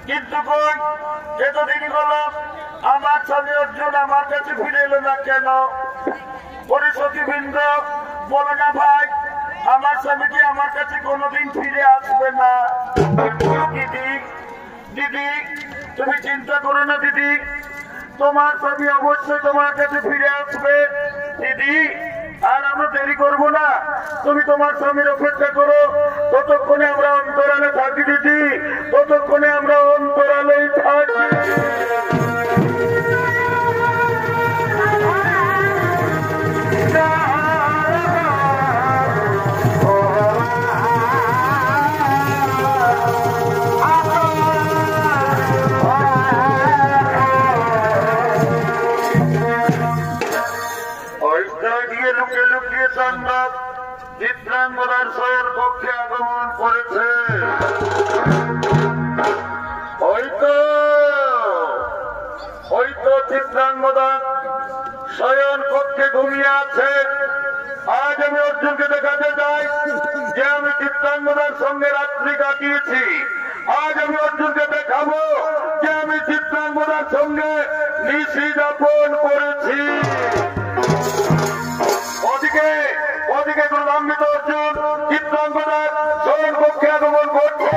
কিন্তু এতদিন হলো আমার স্বামী অর্জুন আমার কাছে ফিরে এলো না কেন? পরিষদবৃন্দ বলো না ভাই, আমার স্বামীটি আমার কাছে কোনোদিন ফিরে আসবে না। দিদি দিদি তুমি চিন্তা করো না দিদি, তোমার স্বামী অবশ্যই তোমার কাছে ফিরে আসবে দিদি। আর আমরা দেরি করবো না, তুমি তোমার স্বামীর অপেক্ষা করো। ততক্ষণে আমরা অন্তরালে থাকি দিদি, ততক্ষণে আমরা অন্তরালেই থাকি। লুকিয়ে লুকিয়ে তাণ্ডব চিত্রাঙ্গদার শয়ের কক্ষে আগমন করেছে। হয়তো চিত্রাঙ্গদা শয়ন কক্ষে ঘুমিয়ে আছে। আজ আমি অর্জুনকে দেখাতে চাই যে আমি চিত্রাঙ্গদার সঙ্গে রাত্রি কাটিয়েছি। আজ আমি অর্জুনকে দেখাবো যে আমি চিত্রাঙ্গদার সঙ্গে নিশি যাপন করেছি। ওদিকে গৌরবান্বিত অর্জুন চিত্রাঙ্গদার শয়ন কক্ষে আগমন করছে।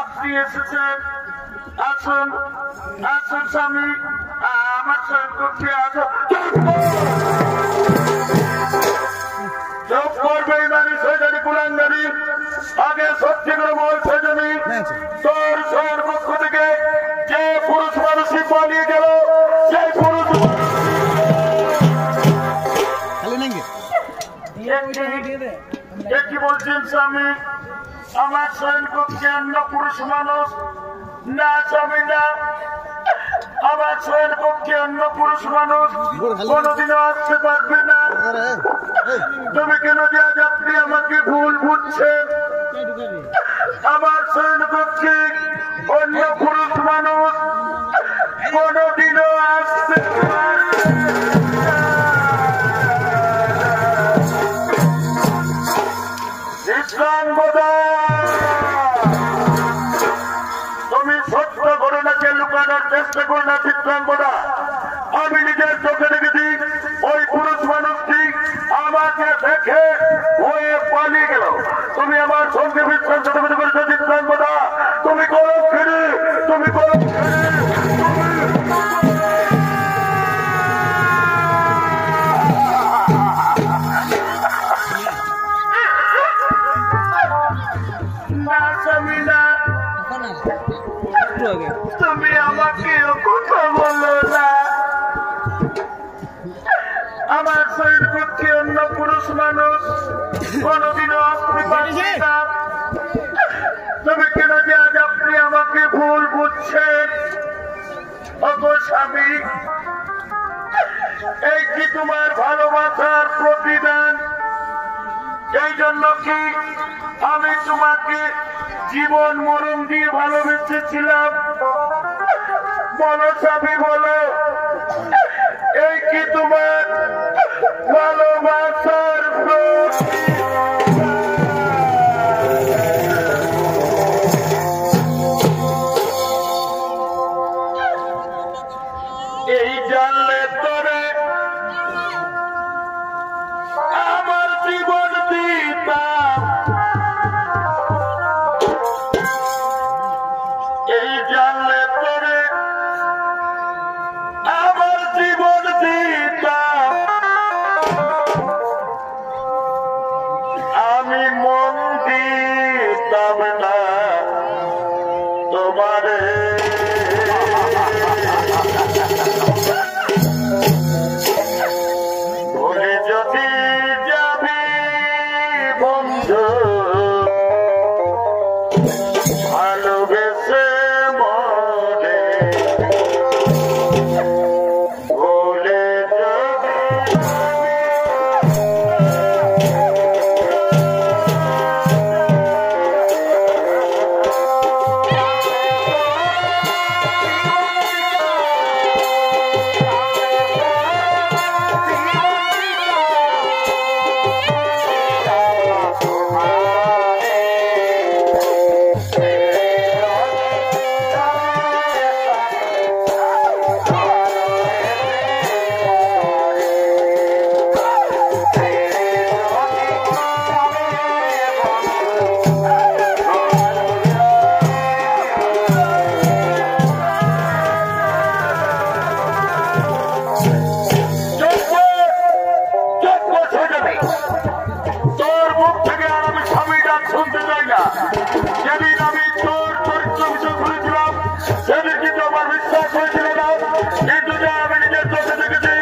আপনি এসেছেন, আসুন আসুন স্বামী, আমার শয়ন কক্ষে আসুন। চোখ করবে নারী সৈজানি কুলাঙ্গারি, আগে সত্যি করে বল সৈজানি, তোর শয়ন কক্ষ থেকে যে পুরুষ মানুষই পালিয়ে গেল সেই পুরুষ কি বলছেন স্বামী? আমার শয়ন কক্ষে অন্য পুরুষ মানুষ না স্বামী না, আমার শয়ন কক্ষে অন্য পুরুষ মানুষ কোনোদিনও আসতে পারবে না। তুমি কেন যে আজ আপনি আমাকে ভুল বুঝছেন? আমার শয়ন কক্ষে অন্য পুরুষ মানুষ কোনোদিনও আসতে পারবে না। তুমি সত্য ঘটনাকে লুকানোর চেষ্টা করো না চিত্রাঙ্গদা। আমি নিজের চোখে দেখেছি ওই পুরুষ মানুষটি আমাকে দেখে হয়ে পালিয়ে গেল। তুমি আমার সঙ্গে বিশ্বাসঘাতকতা করেছো চিত্রাঙ্গদা। তুমি করো ফিরে, তুমি করো তুমি আমাকে কথা বলো না। আমার শরীর পক্ষে অন্য পুরুষ মানুষ কোনোদিনও আসতে পারবে না। তুমি কেন যে আজ আপনি আমাকে ভুল বুঝছেন? ওগো স্বামী, এই কি তোমার ভালোবাসার প্রতিদান? এই জন্য কি আমি তোমাকে জীবন মরণ দিয়ে ভালোবেসেছিলাম? বলো স্বামী, বলো, এই কি তোমার ভালোবাসার এই জানলে তোরে আমার জীবন দিতাম, এই জানলে তোরে আমার জীবন দিতাম, আমি মন দিতাম না তোমারে। ভুলে যদি যাবি বন্ধু ভালোবেসে মনে, ভুলে যদি তোর মুখ থেকে আর আমি স্বামী ডাক শুনতে চাই না। যেদিন আমি তোর চরিত্র বিষয় করেছিলাম সেদিন কিন্তু আমার বিশ্বাস হয়েছিল না, কিন্তু যা আমি নিজের চোখে দেখেছি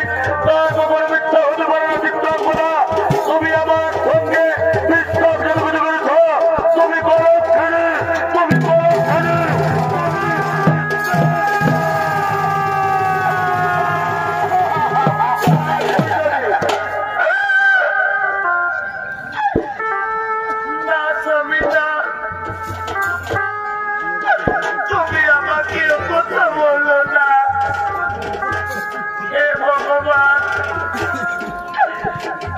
তা তোমার মিথ্যা হতে পারে না। চিন্তা করা তুমি আমার সঙ্গে বিশ্বাসঘাতকতা করেছ, তুমি করো ছেড়ে, তুমি করো ছেড়ে। তুমি আমাকে কথা বলো না। হে ভগবান,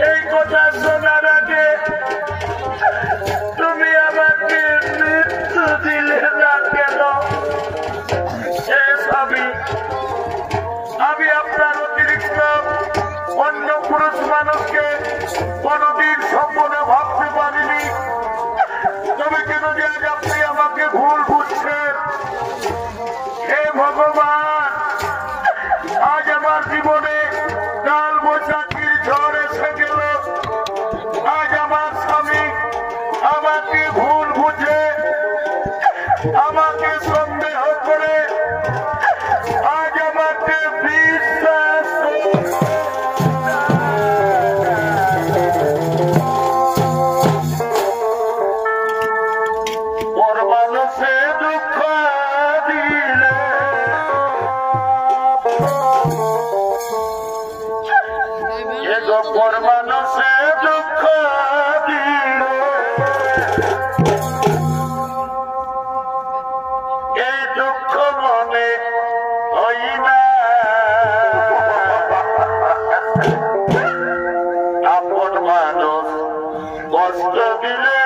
এই কথা শোনার আগে তুমি আমাকে মৃত্যু দিলে না কেন? হে স্বামী, আমি আপনার অতিরিক্ত অন্য পুরুষ মানুষকে কোনদিন সম্পূর্ণ ভাবতে পারিনি। তবে কেন যে আজ আপনি আমাকে ভুল বুঝছেন? হে ভগবান, আজ আমার জীবনে কাল বৈশাখীর ঝড় এসে গেল। আজ আমার স্বামী আমাকে ভুল বুঝে, আমাকে সন্দেহ করে, আজ আমাকে বিশ্বাস ওর মানুষে দুঃখ দিলে, এ গোপর মানুষে দুঃখ দিলে, এই দুঃখ মনে হই না। আপন মানুষ কষ্ট দিলে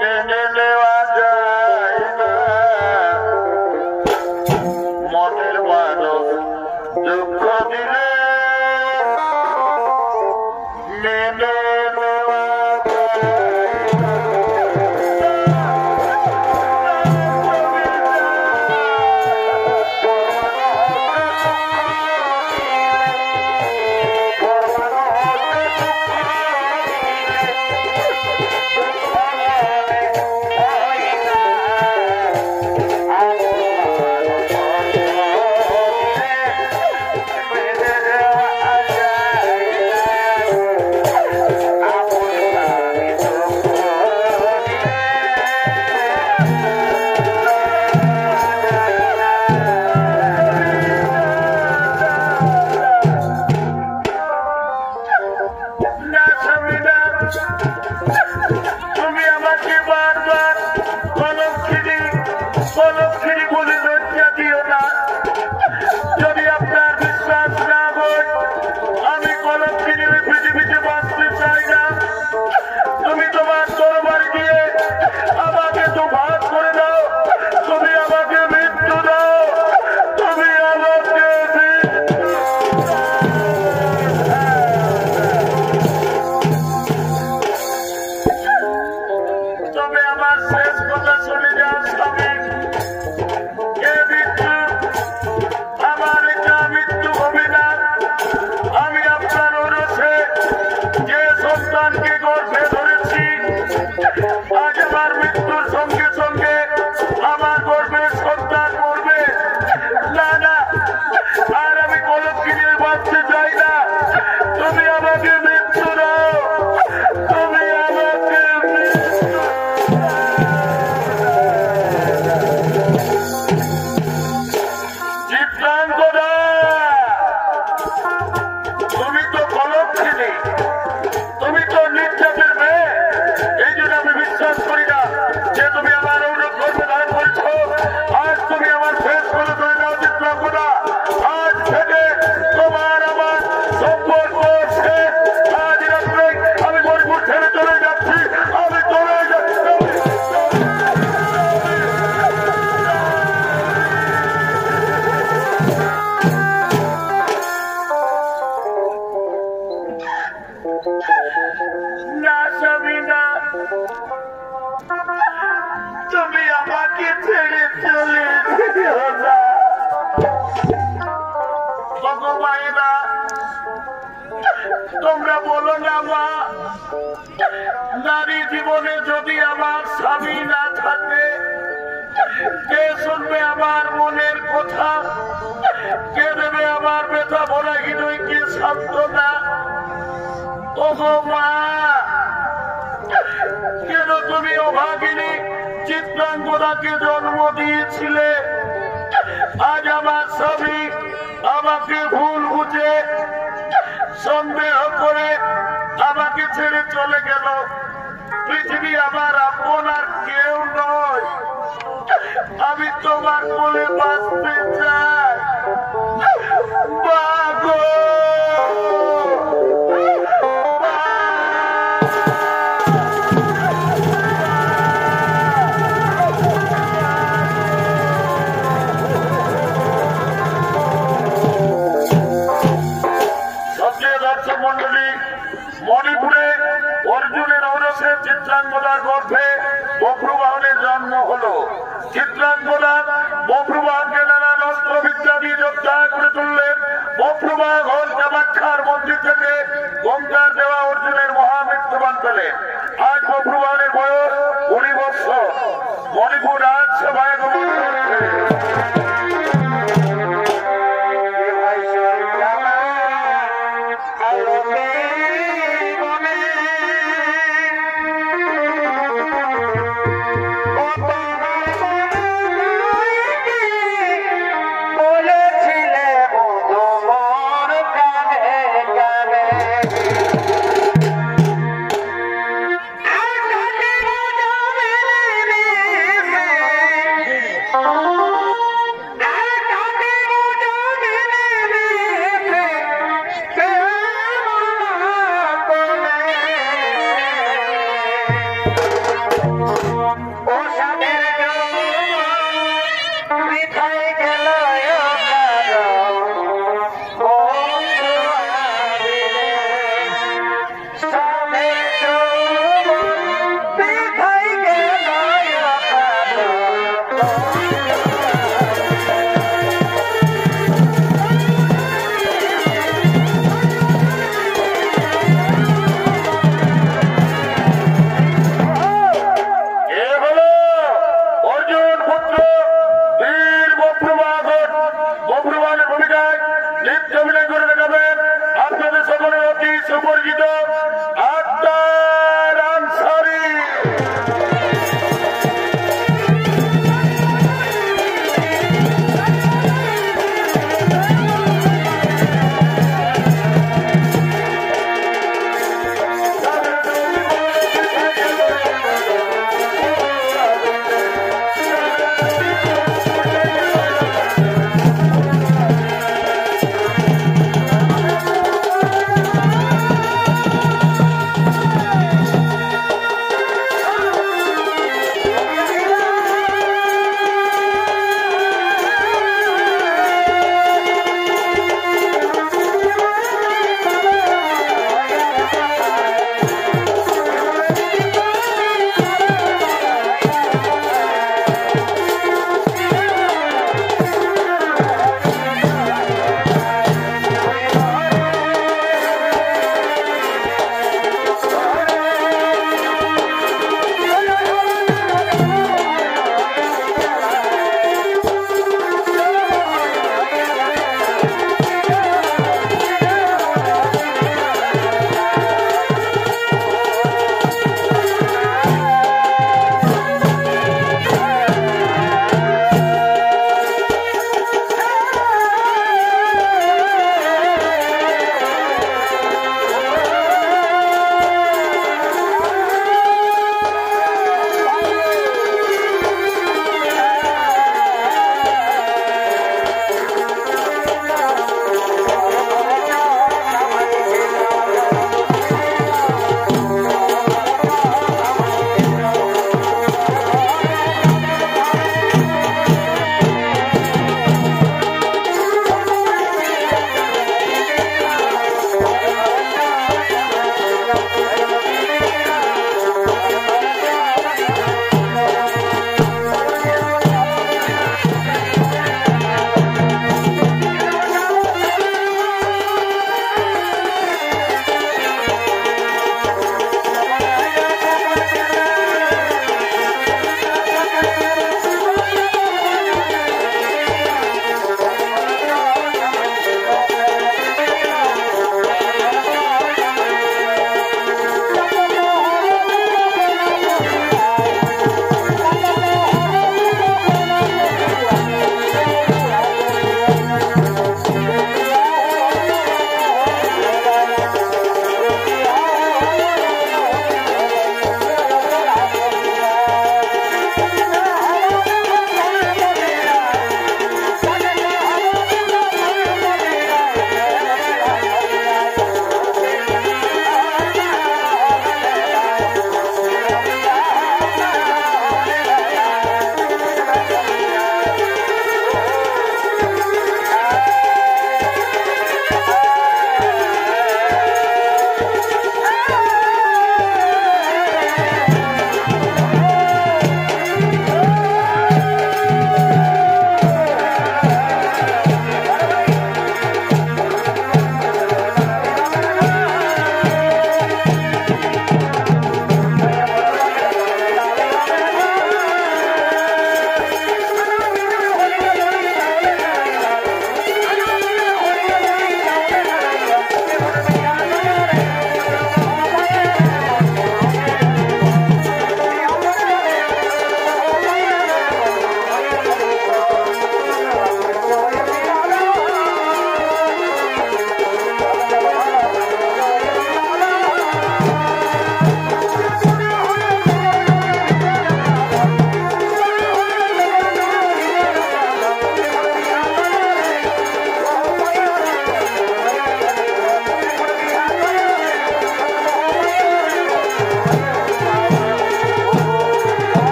মেনে নেওয়া যায় না, মনের মানুষ দুঃখ দিলে মেনে নেওয়া যায়। ওগো মায়েরা, তোমরা বলো না মা, নারী জীবনে যদি আমার স্বামী না থাকে, কে শুনবে আমার মনের কথা, কে দেবে আমার ব্যথা বলা হৃদয়, কে সান্ত্বনা? ওগো মা, কেন তুমি অভাগিনী চিত্রাঙ্গদাকে জন্ম দিয়েছিলে? আজ আমার স্বামী আমাকে ভুল বুঝে সন্দেহ করে আমাকে ছেড়ে চলে গেল। পৃথিবী আমার আপন আর কেউ নয়। আমি তোমার কোলে বাঁচতে চাই মাগো। মণিপুরে অর্জুনের ঔরসে চিত্রাঙ্গদার গর্ভে বভ্রুবাহনের জন্ম হলো। চিত্রাঙ্গদা বভ্রুবাহনকে নানা অস্ত্র বিদ্যা দিয়ে যোদ্ধা করে তুললেন। বভ্রুবাহন কামাখ্যার মন্দির থেকে গঙ্গার দেওয়া অর্জুনের মহামৃত্যুবান পেলেন। আজ বভ্রুবাহনের বয়স 20 বছর। মণিপুর রাজসভায় গমন করছে।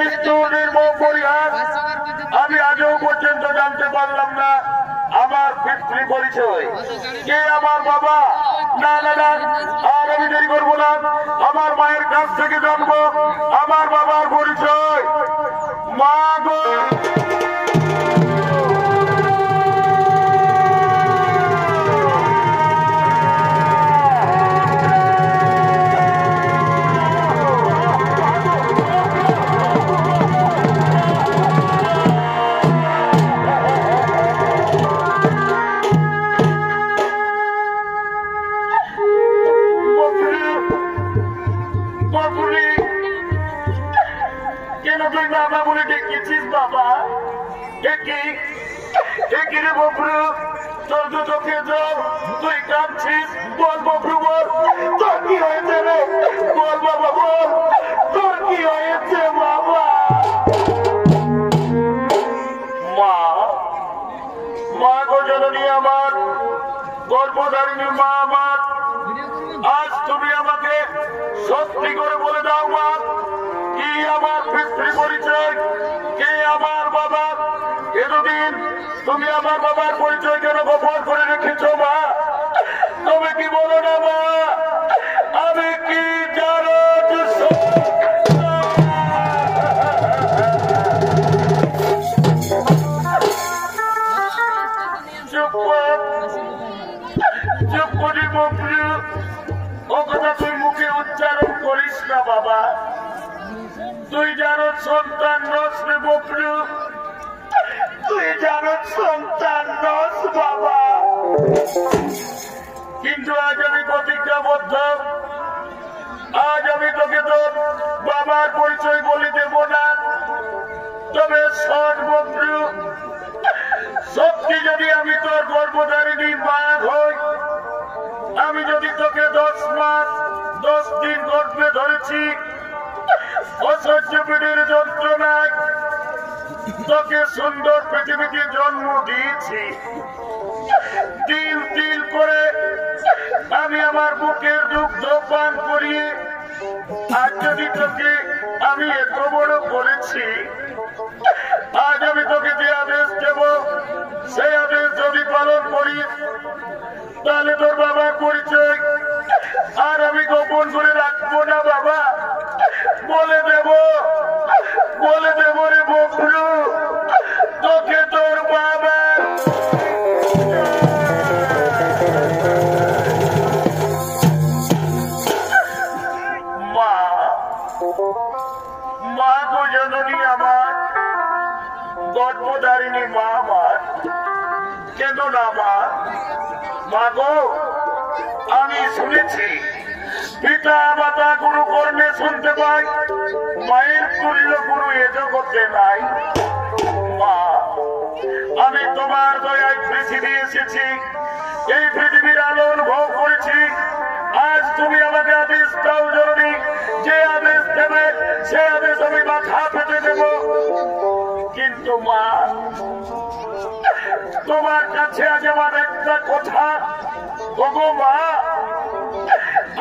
নিষ্ঠুর নির্মম পরিহাস আমি আজও পর্যন্ত জানতে পারলাম না আমার পিতৃ পরিচয় কে, আমার বাবা। না না না, আর আমি দেরি করবো না, আমার মায়ের কাছ থেকে জানবো আমার বাবার পরিচয়। মা গো, কেন তুই বাবা বলে ডেকেছিস? বাবা ডেকে রে ববরু, তোর তো চোখে জল, তুই কাঁদছিস। বল ববরু বল, তোর কি হয়েছে রে? বল বাবা বল, তোর কি হয়েছে বাবা? মা, মা গো জননী আমার, গর্ভধারিণী মা আমার, আজ তুমি আমাকে সত্যি করে বলে দাও মা, কি আমার পিতৃ পরিচয়, কে আমার বাবা? এতদিন তুমি আমার বাবার পরিচয় কেন গোপন করে রেখেছো মা? তুমি কি বলো না মা? আমি কি জানো? চুপ করে ববরু, ও কথা তুই মুখে উচ্চারণ করিস না বাবা। তুই জানো সন্তান নস রে ববরু, তুই জানো সন্তান নস বাবা। কিন্তু আজ আমি প্রতিজ্ঞাবদ্ধ, আজ আমি তোকে তোর বাবার পরিচয় বলে দেব না। তবে শোন ববরু, সত্যি যদি আমি তোর গর্ভধারিণী মা হই, আমি যদি তোকে 10 মাস 10 দিন গর্ভে ধরেছি, অসহ্য পেটের যন্ত্রণায় তোকে সুন্দর পৃথিবীতে জন্ম দিয়েছি, তিল তিল করে আমি আমার বুকের দুগ্ধ পান করিয়ে আজ যদি তোকে আমি এত বড় করেছি, আজ আমি তোকে যে আদেশ দেব সেই আদেশ যদি পালন করিস, তাহলে তোর বাবার পরিচয় আর আমি গোপন করে রাখবো না বাবা। বলে দেব রে ববরু, তোকে তোর বাবা। মা, মা গো জননী আমার, গর্ভধারিণী মা আমার, কেন না মা? মা গো, আমি শুনেছি পিতা মাতা গুরু কর্মে শুনতে পাই, মায়ের তুল্য গুরু এ জগতে নাই। মা, আমি তোমার দয়ায় পৃথিবী এসেছি, এই পৃথিবীর আলো অনুভব করেছি। আজ তুমি আমাকে আদেশ দাও জননী, যে আদেশ দেবে সে আদেশ আমি মাথা পেতে দেব। কিন্তু মা, তোমার কাছে আজ আমার একটা কথা, ওগো মা,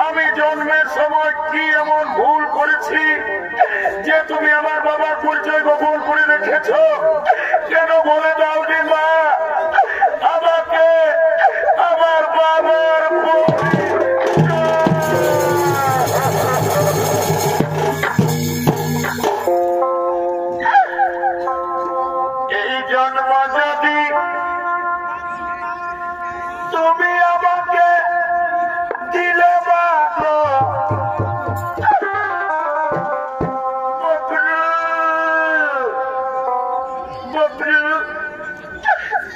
আমি জন্মের সময় কি এমন ভুল করেছি যে তুমি আমার বাবার পরিচয় গোপন করে রেখেছ? কেন বলে দাও নি মা আমাকে আমার বাবার এই জন্ম যদি তুমি আমাকে দিলে মা গো,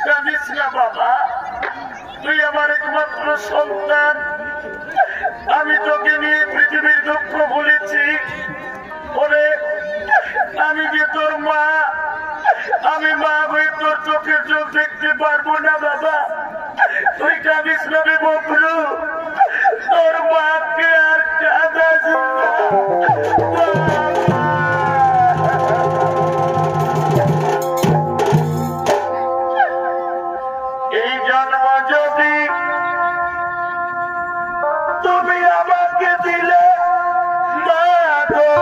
জানিস না বাবা, তুই আমার একমাত্র সন্তান। আমি তোকে নিয়ে পৃথিবীর দুঃখ ভুলেছি বলে আমি যে তোর মা, আমি মা হয়ে তোর চোখের জল দেখতে পারবো না বাবা। তুই কাঁদিস না রে ববরু, তোর মাকে আর কাঁদাস না। এই জন্ম যদি তুমি আমাকে দিলে মা গো,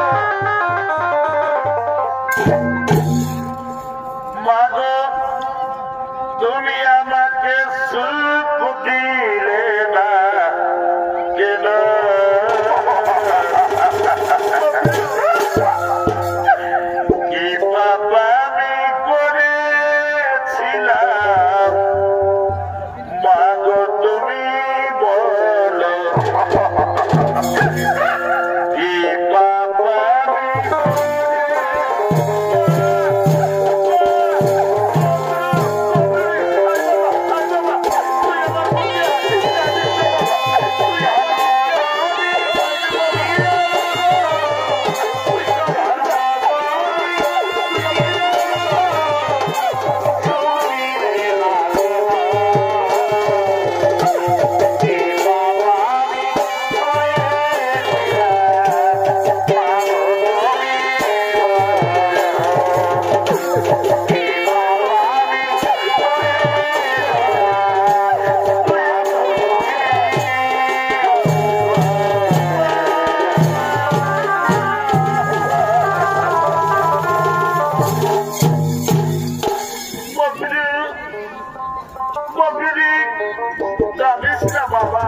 জানিস না বাবা,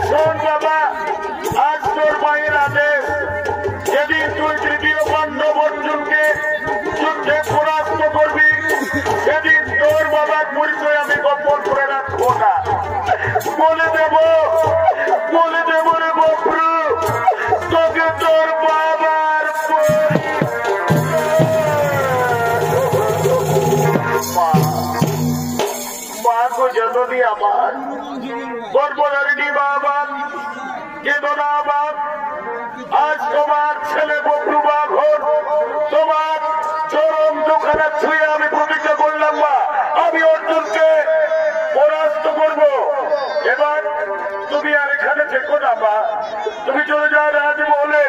শোন বাবা, আজ তোর মায়ের আদেশ, যেদিন তুই তৃতীয় পাণ্ডব অর্জুনকে যুদ্ধে পরাস্ত করবি, সেদিন তোর বাবার পরিচয় আমি গোপন করে রাখবো না। বলে দেব রে বপ্রু, তোকে তোর বাবার মা গো জননী আমার, গর্ভধারিণী বাবা, কেঁদো না বাপ। আজ তোমার ছেলে বপ্রু বাঘন তোমার চরম দুখানা ছুঁয়ে আমি প্রতিজ্ঞা করলাম মা, আমি অর্জুনকে পরাস্ত করব। এবার তুমি আর এখানে থেকো না মা, তুমি চলে যাও রাজমহলে।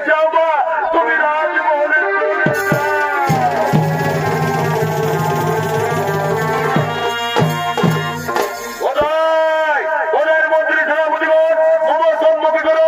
যাও মা, তুমি রাজমহলে ওদের মন্ত্রী সেনাপতিগণ তোমার সম্মুখী করো।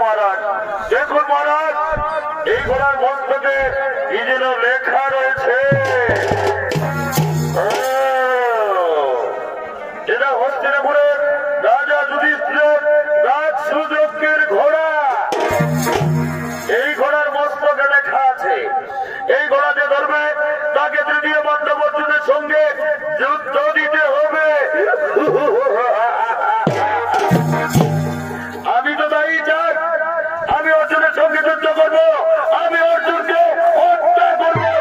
মহারাজ দেখুন মহারাজ, এই ঘোড়ার মস্তকে কি যেন লেখা রয়েছে। এটা হস্তিনাপুরের রাজা যুধিষ্ঠিরের রাজ সুযোগ্যের ঘোড়া। এই ঘোড়ার মস্তকে লেখা আছে, এই ঘোড়া যে ধরবে তাকে তৃতীয় পাণ্ডব অর্জুনের সঙ্গে যুদ্ধ দিতে হবে। আমি তো তাই চাই, আমি অর্জুনের সঙ্গে যুদ্ধ করবো, আমি অর্জুনকে হত্যা করবো।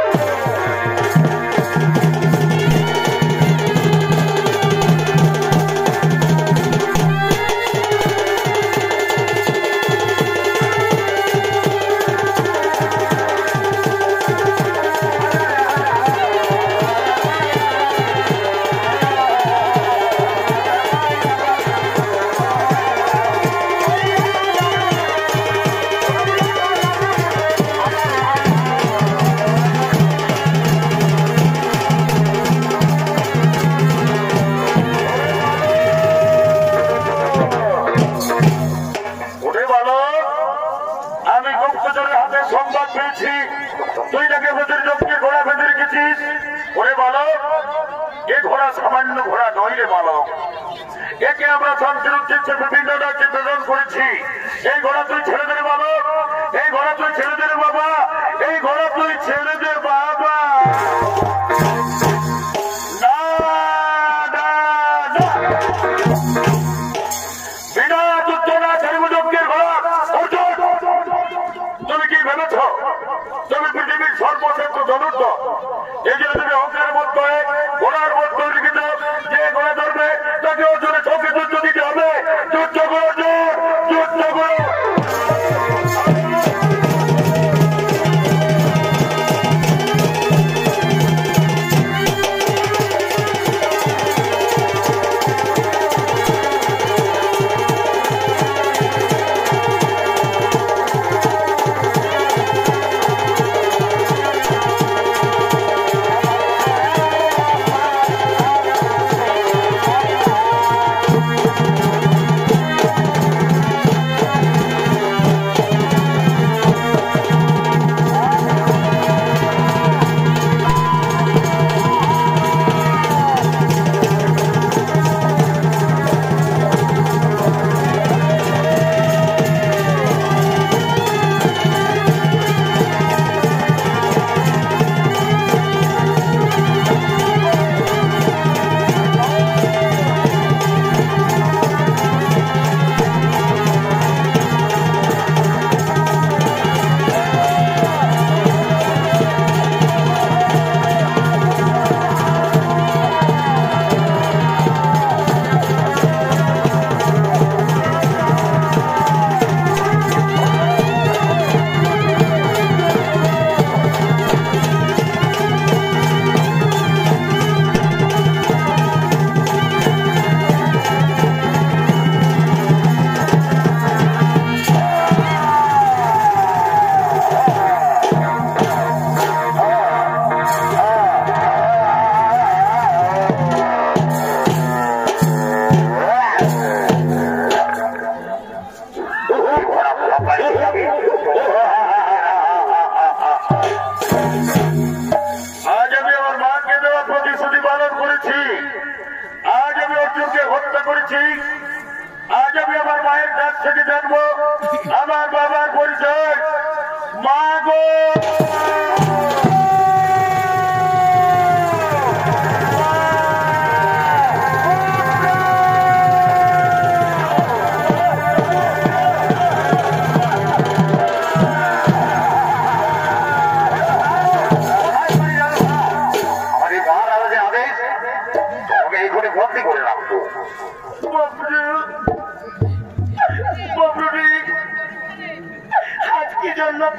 সংবাদ পেয়েছি তুই নাকি প্রতিযোগকে ঘোড়া বেঁধে রেখেছিস। ওরে বালক, এ ঘোড়া সামান্য ঘোড়া নয় রে বালক, একে আমরা শান্তির উদ্দেশ্যে বিভিন্ন রাজ্যে প্রেরণ করেছি। এই ঘোড়া তুই ছেড়ে দে বালক, এই ঘোড়া তুই ছেড়ে দে বাবা, এই ঘোড়া তুই ছেড়ে দে বাবা। না না না, বিনা যুদ্ধ না চারিমুযজ্ঞের ঘোড়া অর্জুন, তুমি কি ভেবেছ তুমি পৃথিবীর সর্বশ্রেষ্ঠ ধনুর্ধর? এই জন্য তুমি অহংকারের মধ্যে পালন করেছি, আজ আমি অর্জুনকে হত্যা করেছি। আজ আমি আমার মায়ের কাছ থেকে জানবো আমার বাবার পরিচয়। মা গো,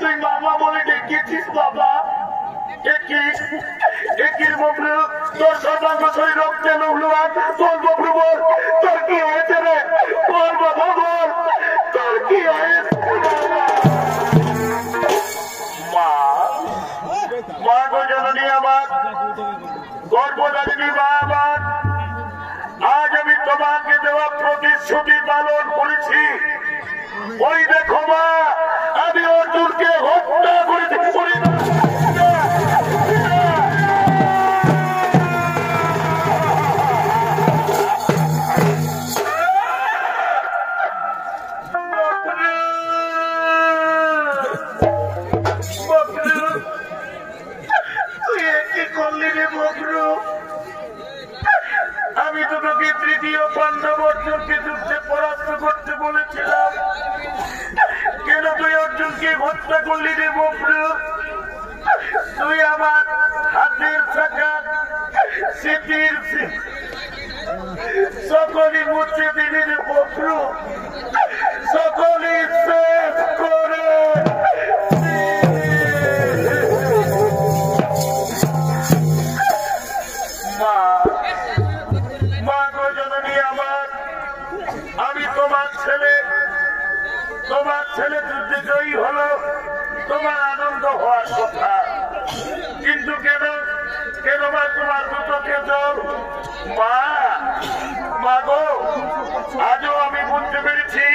তুই মামা বলে ডেকেছিস বাবা? তোর সর্বাঙ্গ শরীর রক্তে নৌলুয়ান, তোর ববলু বল, তোর কি হয়েছে রে? বল বাবা বল, তোর কি হয়েছে? মা, মা গো জননী আমার, গর্ভধারিণী মা আমার, আজ আমি তোমাকে দেওয়া প্রতিশ্রুতি পালন করেছি। ওই দেখো মা, আমি অর্জুনকে হত্যা করেছি। আমি তোমাকে তৃতীয় পাণ্ডব অর্জুনকে যুদ্ধে পরাস্ত করতে বলেছিলাম, কেন তুই অর্জুনকে হত্যা করলি রে ববলু? তুই আমার হাতের থাকা স্মৃতির সকলই মুছে দিলি রে ববলু, সকলই শেষ করে। আমি তোমার ছেলে যুদ্ধে জয়ী হলো, তোমার আনন্দ হওয়ার কথা, কিন্তু কেন মা তোমার দুটোকে জল? মা গো, আজও আমি বুঝতে পেরেছি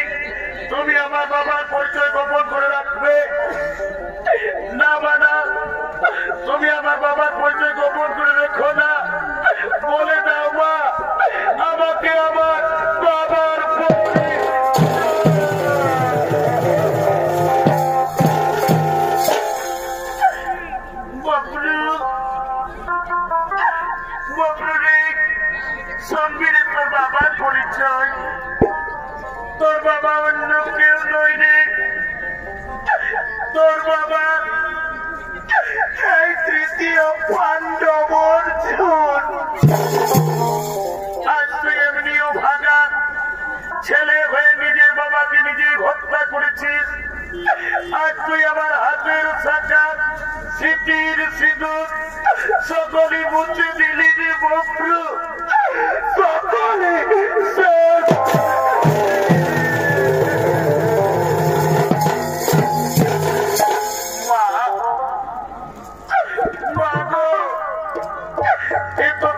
তুমি আমার বাবার পরিচয় গোপন করে রাখবে না। মানা, তুমি আমার বাবার পরিচয় গোপন করে রেখো না, বলে দাও মা আমাকে আমার বাবার সঙ্গীরে তোর বাবার পরিচয়। তোর বাবা অন্য কেউ নয় রে, তোর বাবা এই তৃতীয় পাণ্ডব অর্জুন। আজ তুই এমনিও ভাগা ছেলে হয়ে নিজের বাবাকে নিজেই হত্যা করেছিস। আজ তুই আমার হাতের শাখা স্মৃতির সিঁদুর সকলই মুছে দিলি রে ববলু, সকলে শেষ।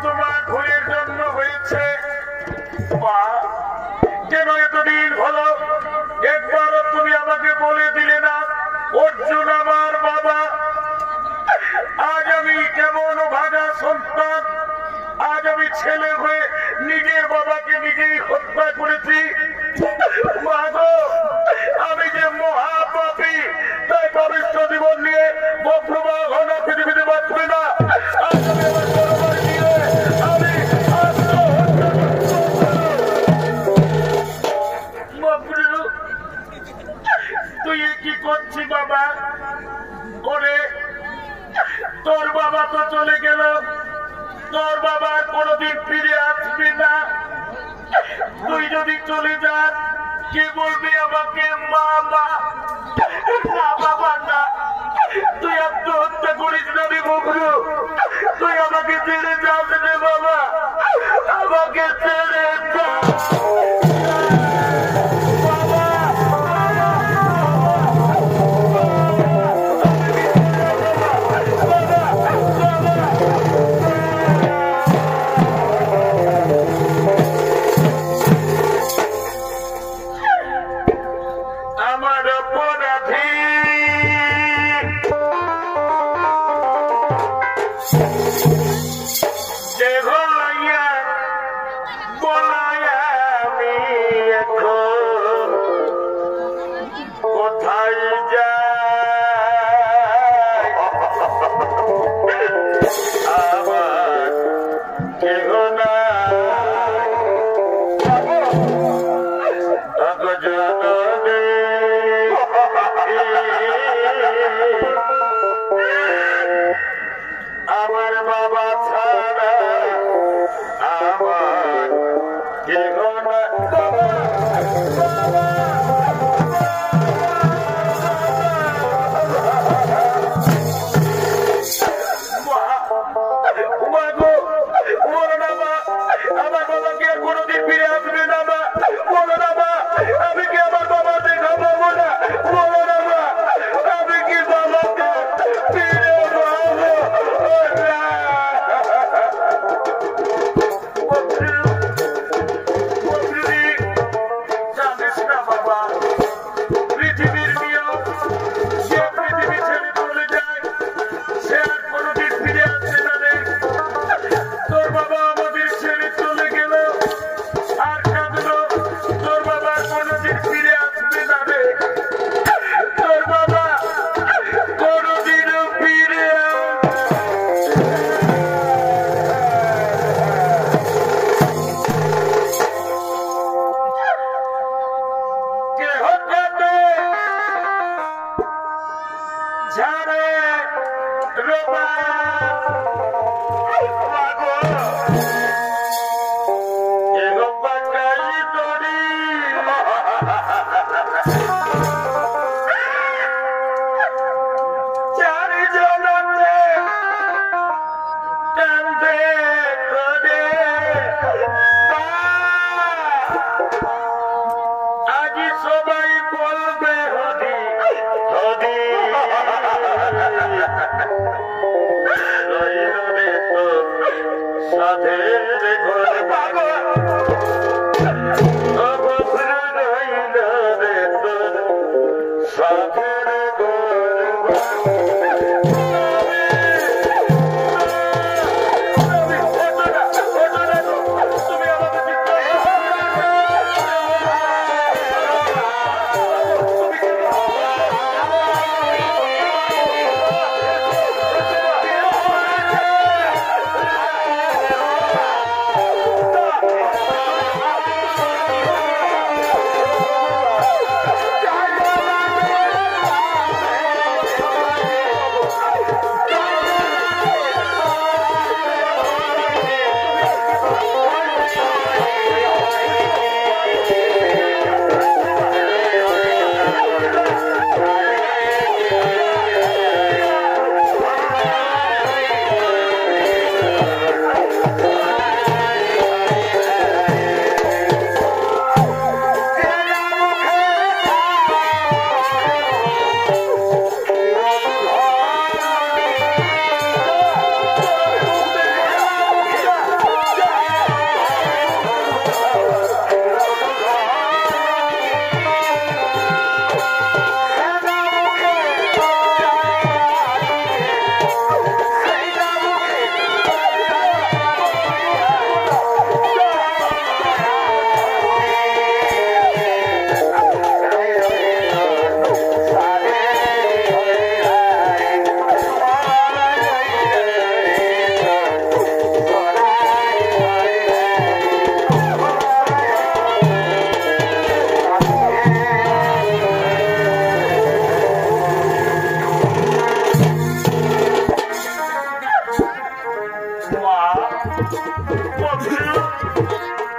তোমার ভুলের জন্য হয়েছে মা। কেন এতদিন হলো একবারও তুমি আমাকে বলে দিলে না অর্জুন আমার বাবা? আজ আমি কেমন ভাগা সন্তান, আজ আমি ছেলে হয়ে নিজের বাবাকে নিজেই হত্যা করেছি। মা গো, আমি যে মহাপাপী, তাই পবিত্র জীবন নিয়ে ববলু মা ঘন পৃথিবীতে বাঁচবে না। তুই কি করছি বাবা? করে তোর বাবা তো চলে গেল, তোর বাবা কোনদিন ফিরে আসবে না। তুই যদি চলে যাস কে বলবি আমাকে মা? মা না বাবা না, তুই আত্মহত্যা করিস না রে ববলু, তুই আমাকে ছেড়ে যাস রে বাবা, আমাকে ছেড়ে যা। আমার কেহ না জননী আমার বাবা ছাড়া আমার কেহ না আমার বাবাকে আর কোনোদিন ফিরে আসবে না মা বলো না মা আমি কি আমার বাবা দেখা পাবো না বলো না মা আমি কি বাবাকে ফিরে পাবো জানিস না বাবা পৃথিবীর নিয়ম সে পৃথিবী ছেড়ে চলে যায় সে আর কোনোদিন ফিরে আসবে না রে তোর বাবা আমাদের ছেড়ে চলে গেল আর কাঁদলো তোর বাবা কোনোদিন ফিরে আসবে না রে তোর বাবা কোনোদিনও ফিরে কেহ কত ঝাড়ে রোবা আজি সবাই বলবে হদি হদি রইলে তো সাধের ঘরে পাগল অবসর রইলে তো সাধের ঘরে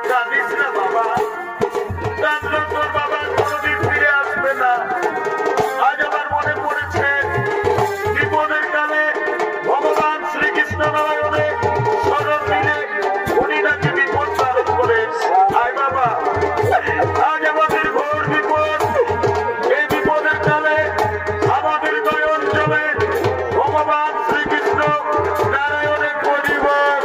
জানিস না বাবা জানলো তোর বাবা কোনোদিন ফিরে আসবে না আজ আমার মনে পড়েছে বিপদের কালে ভগবান শ্রীকৃষ্ণ নারায়ণের শরণ দিলে উনি নাকি বিপদ পালন করে আয় বাবা আজ আমাদের ঘোর বিপদ এই বিপদের কালে আমাদের দয় অঞ্চলে ভগবান শ্রীকৃষ্ণ নারায়ণের পরিবার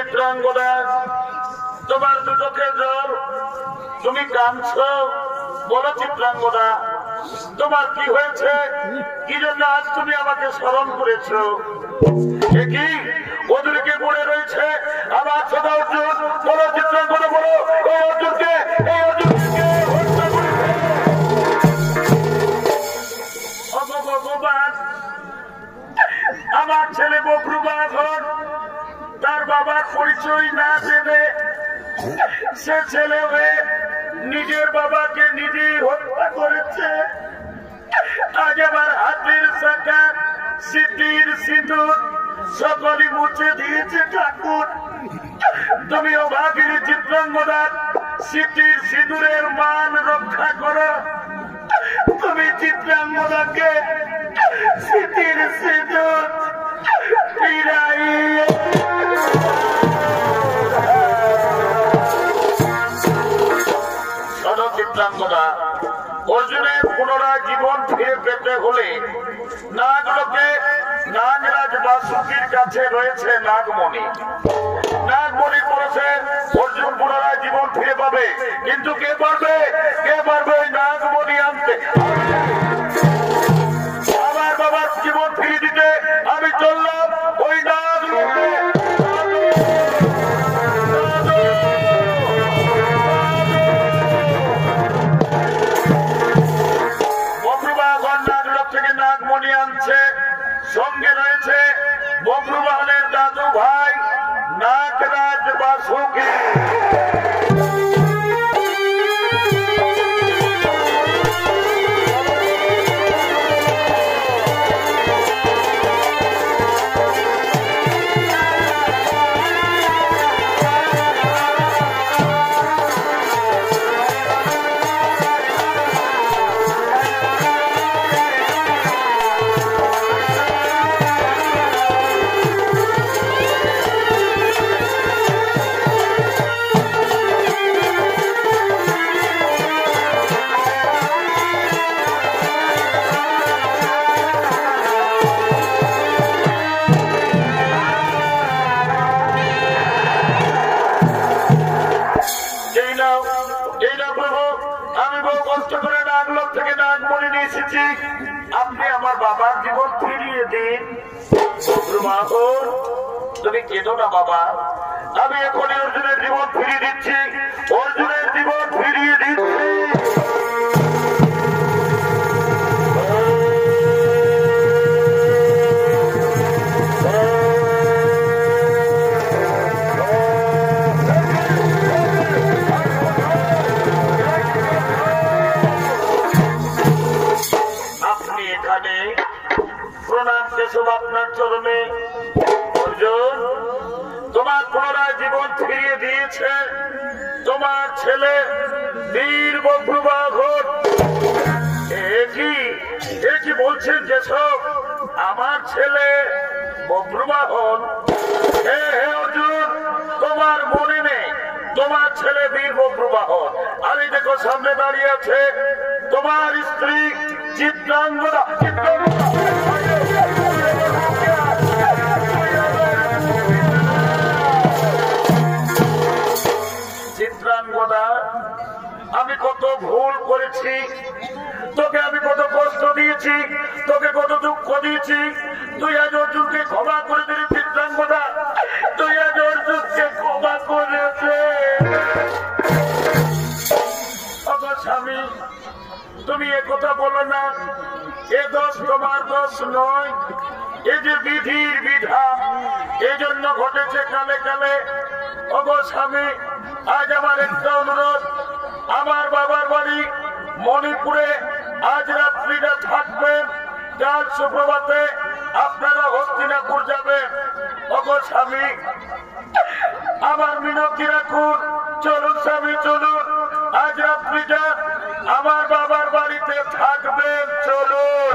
চিত্রাঙ্গদা, তোমার দু চোখে জল, তুমি কাঁদছো। বলো চিত্রাঙ্গদা, তোমার কি হয়েছে? কি জন্য আজ তুমি আমাকে স্মরণ করেছো? কি ওদেরকে পড়ে রয়েছে আমার সদা অর্জুন? বলো চিত্রাঙ্গদা, বলো এই অর্জুনকে, এই অর্জুনকে হত্যা করেছে। ভগবান, আমার ছেলে বক্রুবাহন তার বাবার পরিচয় না জেনে সে ছেলে হয়ে নিজের বাবাকে নিজেই হত্যা করেছে। আজ আমার হাতের শাখা স্মৃতির সিঁদুর সকলে মুছে দিয়েছে ঠাকুর। তুমি অভাগিনী চিত্রাঙ্গদার স্মৃতির সিঁদুরের মান রক্ষা করো। তুমি চিত্রাঙ্গদাকে স্মৃতির সিঁদুর ফিরাইয়ে চিত্রাঙ্গদা, অর্জুনের পুনরায় জীবন ফিরে পেতে হলে নাগলোকে নাগরাজ বাসুকীর কাছে রয়েছে নাগমণি। নাগমণি বলেছে অর্জুন পুনরায় জীবন ফিরে পাবে, কিন্তু কে পারবে? কে পারবে ওই নাগমণি আনতে? আমার বাবার জীবন ফিরে দিতে আমি চললাম ওই নাগলোকে। নাগমণি আনছে, সঙ্গে রয়েছে বক্রবাহনের দাদু ভাই নাগরাজ বাসুকী। আপনি আমার বাবার জীবন ফিরিয়ে দিন। তুমি কেঁদো না বাবা, আমি এখনই অর্জুনের জীবন ফিরিয়ে দিচ্ছি। অর্জুনের জীবন ফিরিয়ে দিচ্ছি। প্রণাম কেশব আপনার চরণে। অর্জুন, তোমার পুনরায় জীবন ফিরিয়ে দিয়েছে তোমার ছেলে বীর বক্রবাহন। কি বলছেন যেসব? আমার ছেলে বক্রবাহন? হে অর্জুন, তোমার মনে নেই তোমার ছেলে বীর বক্রবাহন? আমি দেখো সামনে দাঁড়িয়ে আছে তোমার স্ত্রী চিত্রাঙ্গদা। চিত্রাঙ্গদা, আমি কত ভুল করেছি, তোকে আমি কত কষ্ট দিয়েছি, তোকে কত দুঃখ দিয়েছি। তুই আজ অর্জুনকে ক্ষমা করে দিলি চিত্রাঙ্গদা, তুই আজ অর্জুনকে ক্ষমা করেছে। স্বামী, তুমি একথা বলো না, এ দোষ তোমার দোষ নয়, এ যে বিধির বিধান, এই জন্য ঘটেছে কালে কালে। ওগো স্বামী, আজ আমার একটা অনুরোধ, আমার বাবার বাড়ি মণিপুরে আজ রাত্রিটা থাকবেন, কাল সুপ্রভাতে আপনারা হস্তিনাপুর যাবেন। ওগো স্বামী, আমার মিনতি রাখুন, চলুন স্বামী চলুন, আজ রাত্রিটা আমার বাবার বাড়িতে থাকবেন, চলুন।